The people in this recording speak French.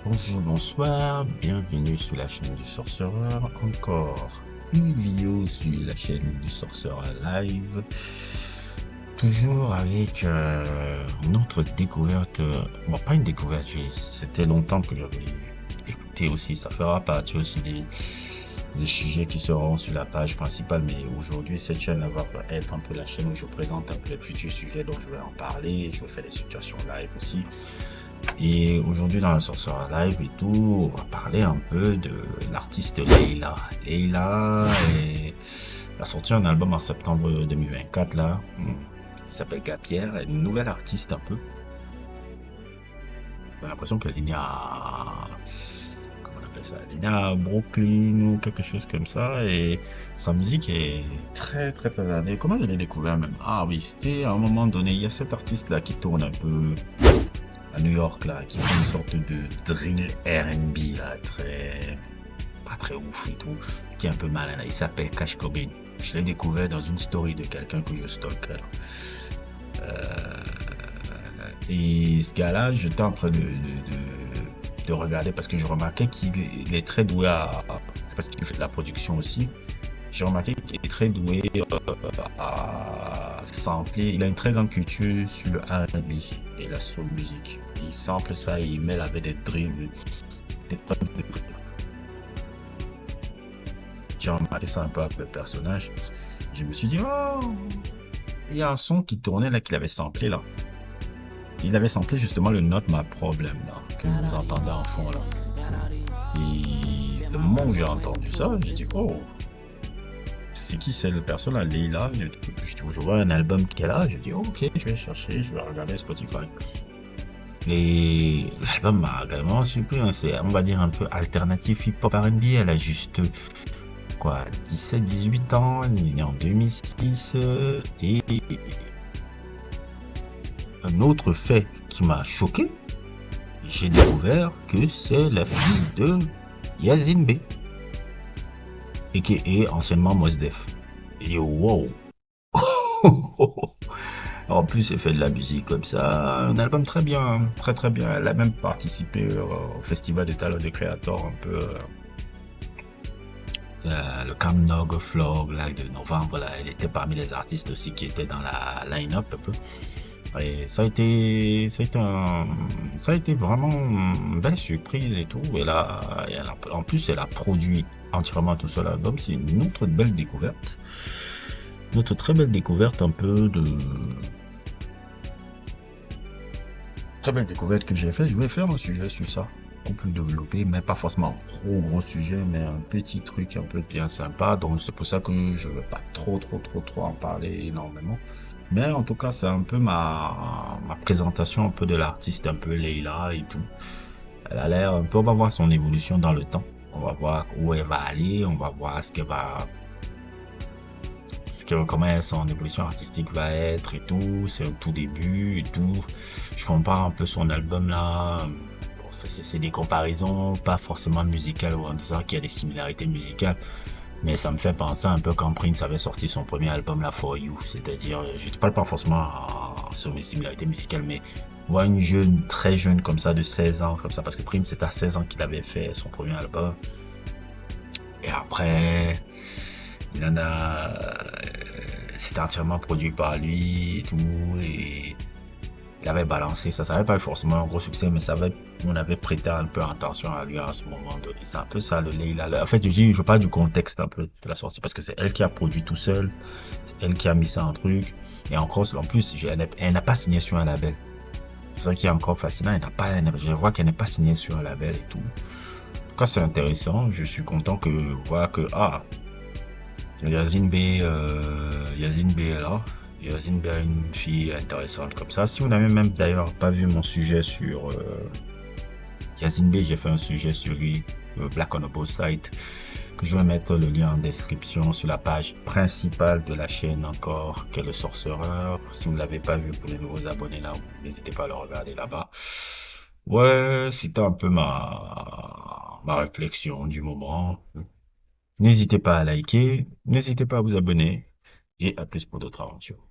Bonjour, bonsoir, bienvenue sur la chaîne du Sorcereur. Encore une vidéo sur la chaîne du Sorcereur Live. Toujours avec une autre découverte. Bon, pas une découverte, c'était longtemps que j'avais écouté aussi. Ça fera partie aussi des sujets qui seront sur la page principale. Mais aujourd'hui, cette chaîne va être un peu la chaîne où je présente un peu les futurs sujets dont je vais en parler. Je vais faire des situations live aussi. Et aujourd'hui dans le Sorcerer Live et tout, on va parler un peu de l'artiste Leila. Leila a sorti un album en septembre 2024 là, qui s'appelle Gapière, une nouvelle artiste un peu. J'ai l'impression qu'elle est née à... Comment on appelle ça? Elle est née à Brooklyn ou quelque chose comme ça. Et sa musique est très très très année. Comment je l'ai découvert même? Ah oui, c'était à un moment donné, il y a cet artiste là qui tourne un peu à New York là, qui fait une sorte de drill R&B là, très pas très ouf et tout, qui est un peu malin là. Il s'appelle Cash Cobain. Je l'ai découvert dans une story de quelqu'un que je stalk là. Et ce gars-là, j'étais en train de regarder parce que je remarquais qu'il est très doué à. C'est parce qu'il fait de la production aussi. J'ai remarqué qu'il est très doué à sampler. Il a une très grande culture sur le R&B et la soul music. Il sample ça et il mêle avec des drums, des preuves de drums. J'ai remarqué ça un peu avec le personnage. Je me suis dit, oh, il y a un son qui tournait là, qu'il avait samplé là. Il avait samplé justement le Not My Problem là, que vous entendez en fond là. Et le moment où j'ai entendu ça, j'ai dit, oh, c'est qui c'est le personne là, Leila? Je vois un album qu'elle a, je dis, oh, ok, je vais chercher, je vais regarder Spotify. Et l'album m'a également surpris, hein. C'est, on va dire, un peu alternatif hip-hop R&B. Elle a juste, quoi, 17-18 ans, elle est née en 2006. Et un autre fait qui m'a choqué, j'ai découvert que c'est la fille de Yazin B, a.k.a. anciennement Mos Def. Et wow! En plus, elle fait de la musique comme ça. Un album très bien, très très bien. Elle a même participé au Festival des Talents des Créateurs, un peu le Camp Nog Vlog là, de novembre. Là. Elle était parmi les artistes aussi qui étaient dans la line-up un peu. Et ça a été vraiment une belle surprise et tout. En plus, elle a produit entièrement tout seul l'album. C'est une autre belle découverte. Une autre très belle découverte un peu de très belle découverte que j'ai fait. Je vais faire un sujet sur ça, beaucoup plus développé, mais pas forcément un trop gros sujet, mais un petit truc un peu bien sympa. Donc c'est pour ça que je ne vais pas trop en parler énormément. Mais en tout cas, c'est un peu ma présentation un peu de l'artiste, un peu Leila et tout. Elle a l'air un peu, on va voir son évolution dans le temps. On va voir où elle va aller, on va voir comment son évolution artistique va être et tout, c'est au tout début et tout. Je compare un peu son album là. Bon, c'est des comparaisons, pas forcément musicales ou en disant qu'il y a des similarités musicales, mais ça me fait penser un peu quand Prince avait sorti son premier album là, For You. C'est-à-dire, je ne parle pas forcément sur mes similarités musicales, mais voir une jeune, très jeune comme ça, de 16 ans, comme ça, parce que Prince c'est à 16 ans qu'il avait fait son premier album. Et après, il en a. C'était entièrement produit par lui et tout. Et il avait balancé ça. Ça n'avait pas eu forcément un gros succès, mais on avait prêté un peu attention à lui à ce moment donné. C'est un peu ça le Leila. En fait, je parle du contexte un peu de la sortie parce que c'est elle qui a produit tout seul. C'est elle qui a mis ça en truc. Et encore, en plus, elle n'a pas signé sur un label. C'est ça qui est encore fascinant. Je vois qu'elle n'est pas signée sur un label et tout. En tout cas, c'est intéressant. Je suis content que voir que Yazin B est là. Yazin B a une fille intéressante comme ça. Si vous n'avez même d'ailleurs pas vu mon sujet sur Yazin B, j'ai fait un sujet sur lui, Black on a Both Sides, que je vais mettre le lien en description sur la page principale de la chaîne encore, qui est le Sorcereur. Si vous ne l'avez pas vu pour les nouveaux abonnés là, n'hésitez pas à le regarder là-bas. Ouais, c'était un peu ma réflexion du moment. N'hésitez pas à liker, n'hésitez pas à vous abonner et à plus pour d'autres aventures.